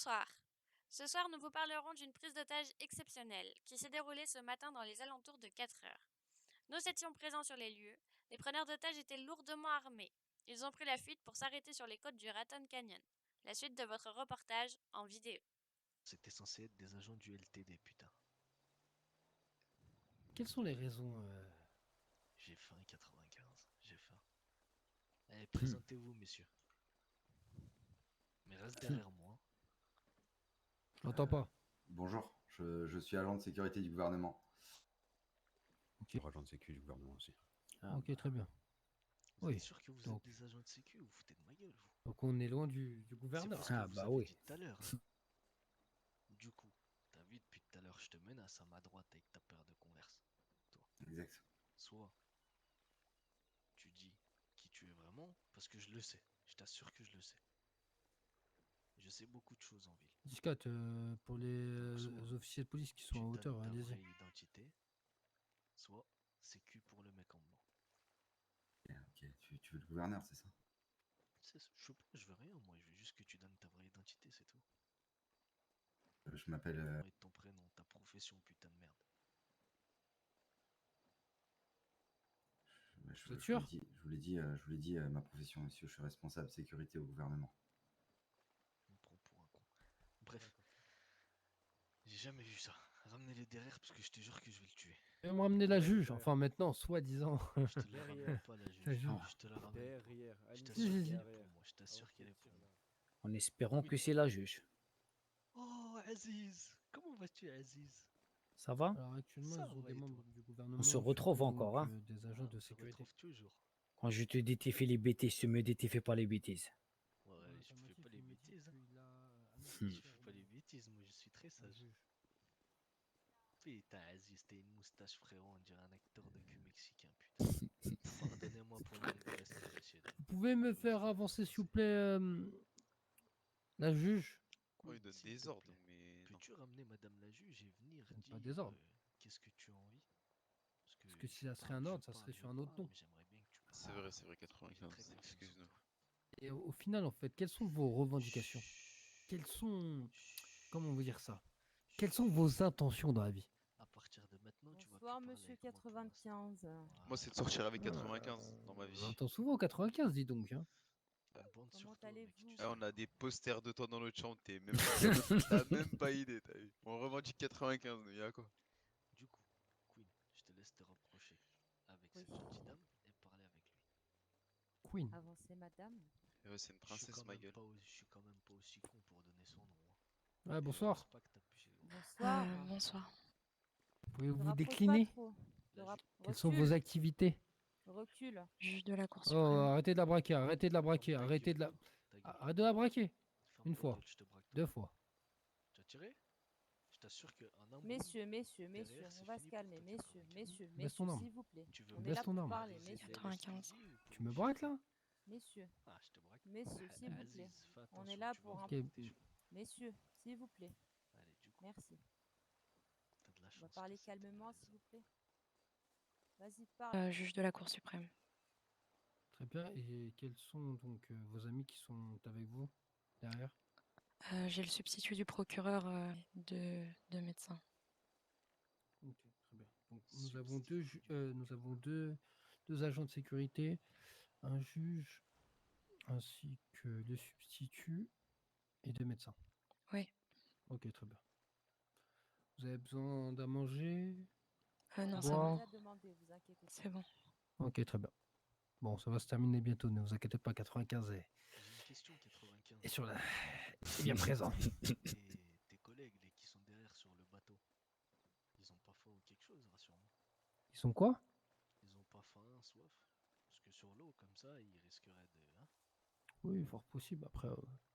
Bonsoir. Ce soir, nous vous parlerons d'une prise d'otage exceptionnelle qui s'est déroulée ce matin dans les alentours de 4 heures. Nous étions présents sur les lieux. Les preneurs d'otages étaient lourdement armés. Ils ont pris la fuite pour s'arrêter sur les côtes du Raton Canyon. La suite de votre reportage en vidéo. C'était censé être des agents du LTD, putain. Quelles sont les raisons J'ai faim 95, j'ai faim. Allez, présentez-vous, messieurs. Mais reste derrière moi. Je l'entends pas. Bonjour, je suis agent de sécurité du gouvernement. Agent de sécu du gouvernement aussi. Ok, très bien. Vous Oui, êtes sûr que vous donc- êtes des agents de sécu ou vous foutez de ma gueule, vous? Donc on est loin du C'est gouverneur. pour ce que Ah, vous bah avez oui. dit tout à l'heure. Du coup, t'as vu depuis tout à l'heure, je te menace à ma droite avec ta paire de converse. Exact. Soit tu dis qui tu es vraiment, parce que je le sais. Je t'assure que je le sais. Je sais beaucoup de choses en ville. Discat, pour les Donc, soit officiers de police qui sont tu en donnes hauteur, ta allez-y. vraie identité, soit sécu pour le mec en blanc. Ok, tu veux le gouverneur, c'est ça? Je sais pas, je veux rien, moi, je veux juste que tu donnes ta vraie identité, c'est tout. Je m'appelle. Ton nom et ton prénom, ta profession, putain de merde. Vous êtes sûr? Je vous l'ai dit, ma profession, monsieur. Je suis responsable sécurité au gouvernement. On me prend pour un con. Bref, j'ai jamais vu ça. Ramenez-les derrière parce que je te jure que je vais le tuer. Et me ramener la juge, enfin maintenant, soi-disant. Je te la ramène Derrière. pas, la La juge. juge. Je te la ramène pas. Derrière. Je Alice, t'assure Si, qu'elle si. est pour moi. Je t'assure qu'elle est pour moi. En espérant que c'est la juge. Oh, Aziz! Comment vas-tu, Aziz? Ça va? Alors actuellement, Ça ils ont va, des et membres toi? du gouvernement. On se retrouve surtout, encore, donc, hein. des agents de On se sécurité. retrouve toujours. Quand je te dis t'es fait les bêtises, tu me dis t'es fait pas les bêtises. Ouais, je fais pas les bêtises. Hein. Hmm. Je fais pas les bêtises, moi je suis très sage. Putain, Aziz, t'as une moustache, frérot, on dirait un acteur de cul mexicain, putain. Pardonnez-moi pour le manque de respect, messieurs. Vous pouvez me faire avancer, s'il vous plaît, la juge? Oh, il donne S'il des te ordres, plaît, mais non. peux-tu ramener madame la juge et venir Pas dire des ordres. qu'est-ce que tu as envie? Parce que si ça serait un ordre, ça serait sur un autre ton. Mais j'aimerais bien que tu parles. C'est vrai, Il est très 95, content excuse-nous. sur toi. Et au final, en fait, quelles sont vos revendications? Chut. Quelles sont... Chut. Comment vous dire ça? Chut. Quelles sont vos intentions dans la vie? À partir de maintenant, tu vas plus Bonsoir, parler monsieur avec moi pour l'instant. 95. Moi, c'est de sortir avec 95 dans ma On vie. entend souvent 95, dis donc. Hein. On bande sur Comment toi, mec, allez-vous? tu Ah, sais. on a des posters de toi dans notre chambre, t'as même pas idée, t'as vu. On revendique 95, nous, y'a quoi? Du coup, Queen, je te laisse te rapprocher avec Oui. cette gentille dame et parler avec lui. Queen. Avancez, madame. Ouais, c'est une princesse, ma gueule. Je suis quand même pas aussi con pour donner son nom. Hein. Ah, Et bonsoir. pense pas que t'appuies chez le gros. Bonsoir. Bonsoir. Pouvez-vous décliner? Quelles sont vos activités? Recule. Juge de la Cour Oh, suprême. arrêtez de la braquer, arrêtez de la braquer, Ta arrêtez gueule, de la... ta gueule. Arrête de la braquer. Ferme Une ta fois. gueule, je te braque pas. 2 fois. Tu as tiré? Je t'assure qu'un homme. Messieurs, messieurs, Derrière, messieurs, c'est on va se fini pour calmer. toi, Messieurs, 95. messieurs, Baisse ton messieurs, arme. s'il vous plaît. Tu veux On est Baisse là ton pour arme. parler, briser messieurs. les 95. STD ou pour Tu me me braques chier là? Messieurs, Ah, je te braque. messieurs, s'il vous plaît. Aziz, fais On attention, est là tu pour vas un... Ok. emporter. Messieurs, s'il vous plaît. Allez, du coup, Merci. t'as de la On chance. va que parler c'était calmement, pas s'il les vous plaît. Vas-y, parle. Juge de la Cour suprême. Très bien. Et quels sont donc vos amis qui sont avec vous derrière? J'ai le substitut du procureur de médecin. Ok, très bien. Donc nous avons deux agents de sécurité, un juge ainsi que le substitut et 2 médecins. Oui. Ok, très bien. Vous avez besoin d'à manger? Non, On c'est a bon. déjà demandé, vous inquiétez pas. C'est bon. Ok, très bien. Bon, ça va se terminer bientôt, ne vous inquiétez pas, 95 J'ai une question, 95. est sur la... est bien présent. Tes collègues, les qui sont derrière sur le bateau, ils ont pas faim ou quelque chose, rassure-moi. Ils sont quoi? Ils ont pas faim, soif. Parce que sur l'eau, comme ça, ils risqueraient de. Hein. Oui, fort possible. Après,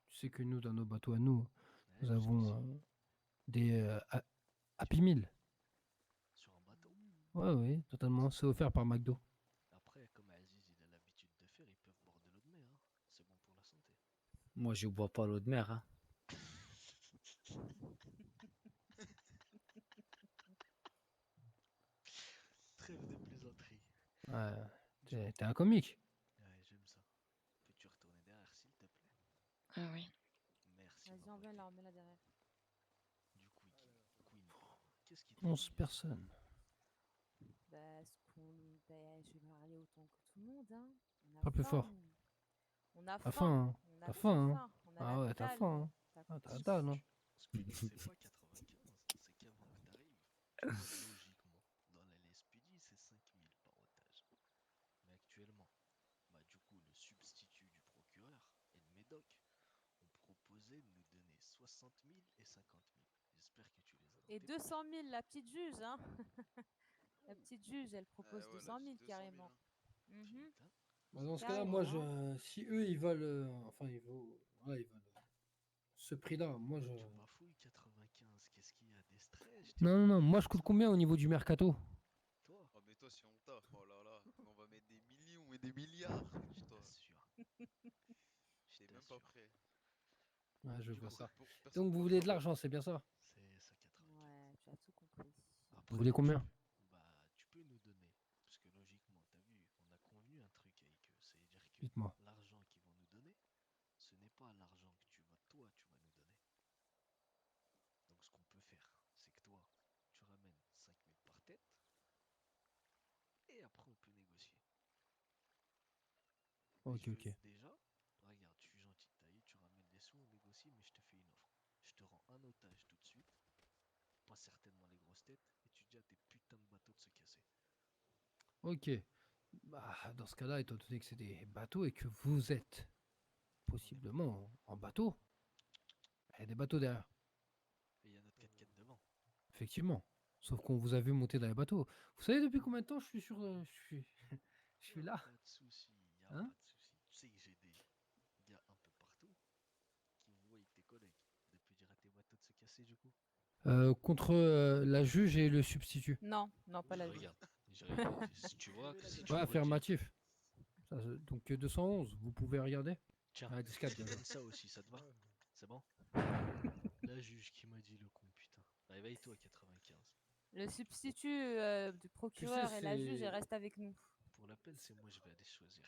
tu sais que nous, dans nos bateaux à nous, Ouais, nous jusqu'ici. avons des Happy Meal. Sur un bateau. Ouais, oui, totalement. C'est offert par McDo. Après, comme Aziz il a l'habitude de faire, ils peuvent boire de l'eau de mer. Hein. C'est bon pour la santé. Moi, je bois pas l'eau de mer. Hein. Trêve de plaisanterie. Ouais, t'es un comique. Ouais, j'aime ça. Peux-tu retourner derrière, s'il te plaît? Ah oui. Merci. Vas-y, ma envoie-la, remets-la derrière. Du coup, Queen, qu'est-ce qui te 11 fait dire ça? personnes. Bah, je vais parler autant que tout le monde, hein. On a Pas plus faim, fort. nous. On a T'as faim. faim, hein. On a T'as trop faim, hein. faim. On a Ah la ouais, t'as dalle. faim, hein. T'as Ah, t'as la compris. dalle, hein. Ce que tu ne sais pas, 95, c'est qu'avant que t'arrives, tu vois, logiquement, dans la LSPD, c'est 5000 par otage. Mais actuellement, bah du coup, le substitut du procureur et le médoc ont proposé de nous donner 60 000 et 50 000. J'espère que tu les as dans Et tes 200 poches. 000, la petite juge, hein. La petite juge, elle propose Ouais, 200 j'ai 000 200 000. carrément. Mhm. Putain, Bah, dans ce cas-là, Carrément, moi, hein. si eux, ils veulent. Enfin, voilà, ils veulent ce prix-là. Moi, je. tu bafouilles 95, qu'est-ce qu'il y a des stress? Je t'ai Non, non, non. payé Moi, je coûte 400 combien 000. au niveau du mercato? Toi, Oh, mais toi, si on taffe, oh là là, on va mettre des millions et des milliards. je Toi, t'assure, je t'es même pas t'assure. prêt. Ouais, je Du vois coup, ça. Personne Donc, vous pour le voulez de travail. l'argent, c'est bien ça? c'est ça 95. Ouais, tu as tout compris. Vous Après, voulez combien? bah, tu peux nous donner, parce que logiquement, t'as vu, on a convenu un truc avec eux, c'est-à-dire que Dites-moi. l'argent qu'ils vont nous donner, ce n'est pas l'argent que toi, tu vas nous donner. Donc, ce qu'on peut faire, c'est que toi, tu ramènes 5000 par tête, et après, on peut négocier. Mais Ok, je veux ok. déjà, regarde, je suis gentil de taille, tu ramènes des sous, on négocie, mais je te fais une offre. Je te rends un otage tout de suite, pas certainement les grosses têtes, et tu dis à tes putains de bateaux de se casser. Ok. Bah, dans ce cas-là, étant donné que c'est des bateaux et que vous êtes possiblement en bateau, il y a des bateaux derrière. Et il y a notre 4x4 devant. Effectivement. Sauf qu'on vous a vu monter dans les bateaux. Vous savez depuis combien de temps je suis sur. Je suis Y a là? pas de souci, y a Hein? pas de souci. Tu sais que j'ai des gars un peu partout qui me voient avec tes collègues. De plus dire à tes bateaux de se casser du coup. Contre la juge et le substitut. Non, non, pas Je la juge. regarde. Si tu vois, si tu Ouais, me redis. affirmatif. Donc 211, vous pouvez regarder. Tiens, Ah, je 10-4, te bien donne joué. ça aussi, ça te va? C'est bon? La juge qui m'a dit le con, putain. Réveille-toi 95. Le substitut du Tu sais, procureur et la juge, elle c'est. reste avec nous. Pour l'appel, c'est moi, je vais aller choisir.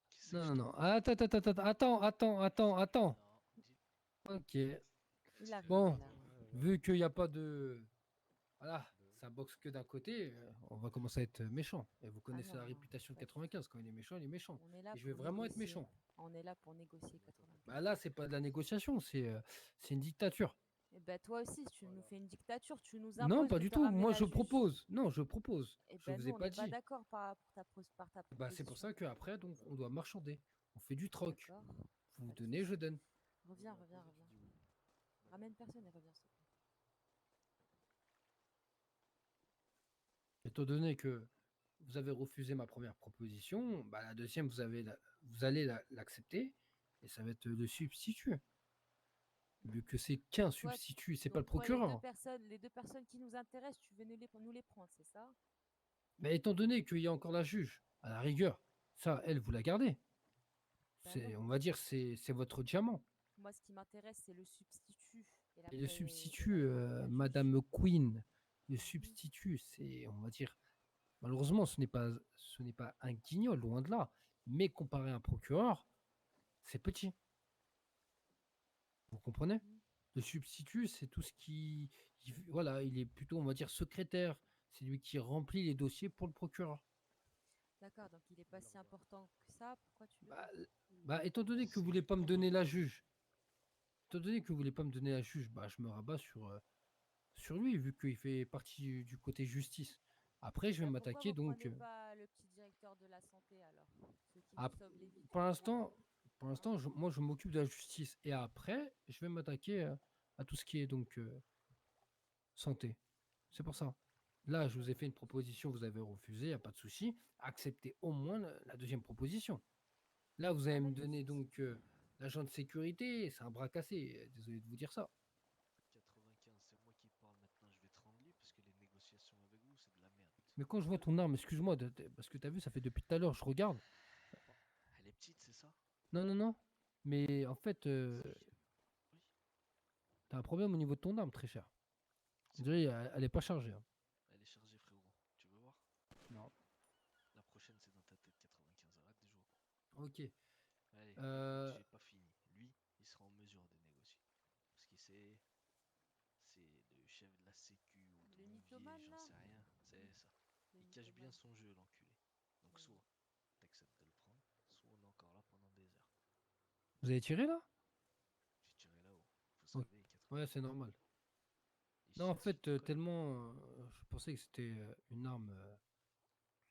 Qui c'est que Non, je non, te non. mets? Attends. Non, dis. Ok. Il arrive, Bon, il arrive. vu qu'il n'y a pas de. Voilà, ça boxe que d'un côté, on va commencer à être méchant. Et vous Ah connaissez non, la non, réputation de pas du tout. 95. Quand il est méchant, il est méchant. On est là Et je vais pour vraiment être négocier. méchant. On est là pour négocier 95. Bah là, c'est pas de la négociation, c'est une dictature. Et ben toi aussi, si tu nous fais une dictature, tu nous Non, imposes pas de du faire tout. ramener Moi, la je juge. propose. Non, je propose. Et Je ben vous nous, ai on pas n'est pas dit. d'accord par ta Bah, c'est pour proposition. ça qu'après, donc, on doit marchander. On fait du troc. D'accord. Vous Pas de donnez, je souci. donne. Reviens. Ramène personne et reviens, s'il te plaît. Étant donné que vous avez refusé ma première proposition, bah, la deuxième, vous allez l'accepter. Et ça va être le substitut. Vu que c'est qu'un Toi, substitut, c'est pas le donc toi, procureur. les deux personnes qui nous intéressent, tu veux nous les prendre, c'est ça? Mais étant donné qu'il y a encore la juge, à la rigueur, ça, elle, vous la gardez. Ben non. On va dire, c'est votre diamant. Moi, ce qui m'intéresse, c'est le substitut Et le substitut, la juge. Madame Queen, le Mhm. substitut, c'est, on va dire, malheureusement, ce n'est pas un guignol, loin de là. Mais comparé à un procureur, c'est petit. Vous comprenez? Mhm. Le substitut, c'est tout ce voilà, il est plutôt, on va dire, secrétaire. C'est lui qui remplit les dossiers pour le procureur. D'accord, donc il n'est pas si important que ça. Pourquoi tu le Bah, veux? étant donné que vous voulez pas me donner la juge, bah, je me rabats sur lui, vu qu'il fait partie du côté justice. Après, je vais Ben, pourquoi m'attaquer, vous donc. prenez pas le petit directeur de la santé alors? Ceux qui à- nous sauvent les vies pour tous les l'instant, jours. moi, je m'occupe de la justice. Et après, je vais m'attaquer à tout ce qui est donc santé. C'est pour ça. Là, je vous ai fait une proposition, vous avez refusé, il n'y a pas de souci. Acceptez au moins la deuxième proposition. Là, vous allez me donner donc l'agent de sécurité, c'est un bras cassé. Désolé de vous dire ça. 95, c'est moi qui parle maintenant, je vais te rendre libre parce que les négociations avec vous, c'est de la merde. Mais quand je vois ton arme, excuse-moi, parce que tu as vu, ça fait depuis tout à l'heure, je regarde. Elle est petite, c'est ça? Non, non, non. Mais en fait, Oui. t'as un problème au niveau de ton arme, très cher. C'est Je dirais, elle est pas chargée, hein. Elle est chargée, frérot. Tu veux voir? Non. La prochaine, c'est dans ta tête, 95. Arrête de jouer au con. Ok. Allez, Euh, écoute, j'ai pas fini. Lui, il sera en mesure de négocier. Parce qu'il c'est le chef de la sécu ou Le de mythomane, j'en là. sais rien. C'est ça. Le Il cache bien mythomane. son jeu, l'enculé. Donc Ouais. soit t'acceptes de le prendre, soit on est encore là pendant des heures. Vous avez tiré là? J'ai tiré là-haut. Vous Ok. savez, Ouais, 80. c'est normal. Et Non, en Shitty, fait, tu connais? tellement, je pensais que c'était une arme,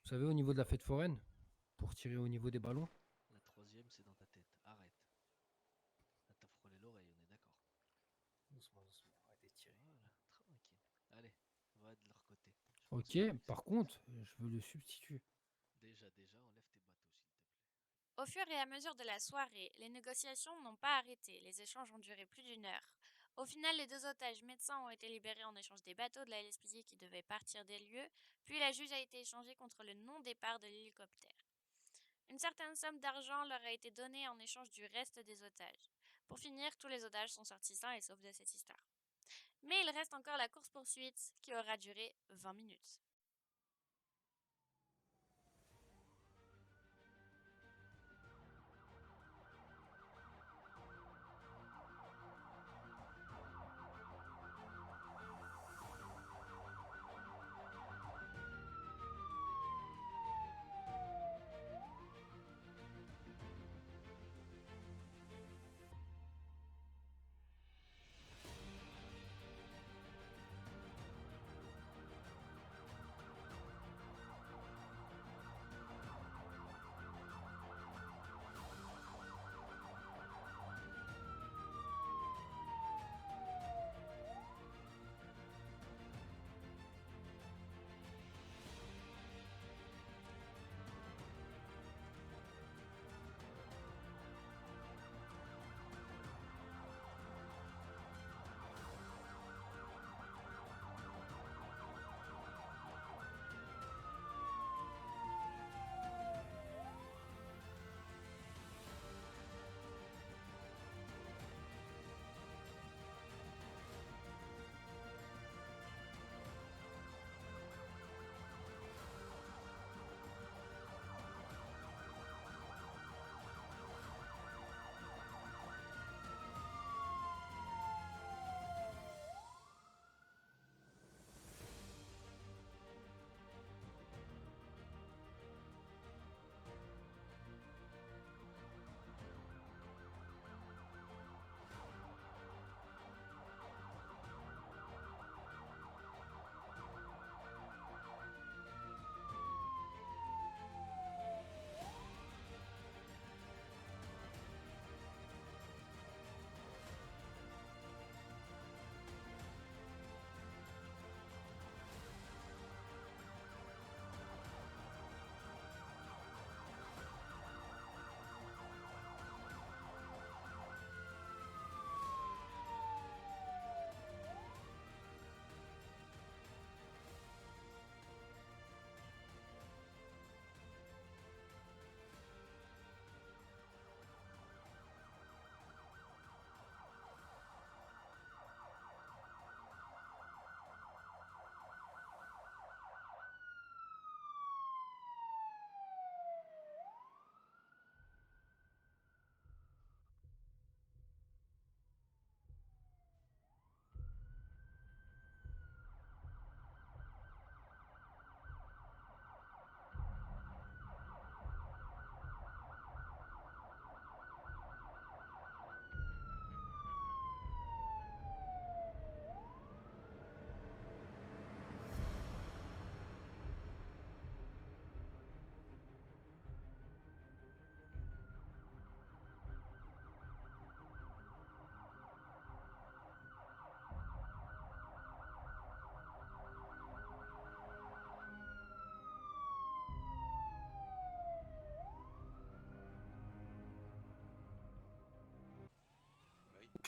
vous savez, au niveau de la fête foraine, pour tirer au niveau des ballons. La troisième, c'est dans ta tête. Arrête. Là, t'as frôlé l'oreille, on est d'accord. Doucement, doucement, arrêtez de tirer. Voilà, tranquille. Allez, va de leur côté. Je pense Ok, qu'on va par accepter ça. contre, je veux le substitut. Déjà, enlève tes bateaux, s'il te plaît. Au fur et à mesure de la soirée, les négociations n'ont pas arrêté, les échanges ont duré plus d'1 heure. Au final, les 2 otages médecins ont été libérés en échange des bateaux de la LSPD qui devaient partir des lieux, puis la juge a été échangée contre le non-départ de l'hélicoptère. Une certaine somme d'argent leur a été donnée en échange du reste des otages. Pour finir, tous les otages sont sortis sains et saufs de cette histoire. Mais il reste encore la course-poursuite qui aura duré 20 minutes.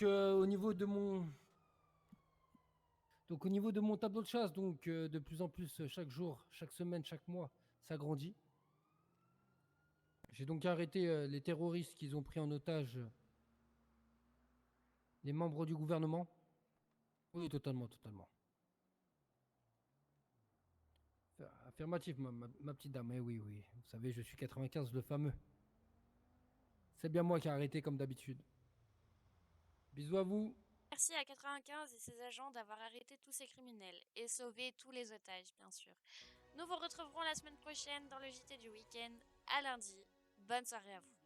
Donc, au niveau de mon tableau de chasse, donc de plus en plus chaque jour, chaque semaine, chaque mois, ça grandit. J'ai donc arrêté les terroristes qu'ils ont pris en otage les membres du gouvernement. Oui, totalement, totalement. Affirmatif, ma petite dame. Eh oui, oui. Vous savez, je suis 95, le fameux. C'est bien moi qui ai arrêté comme d'habitude. Bisous à vous. Merci à 95 et ses agents d'avoir arrêté tous ces criminels et sauvé tous les otages, bien sûr. Nous vous retrouverons la semaine prochaine dans le JT du week-end. À lundi. Bonne soirée à vous.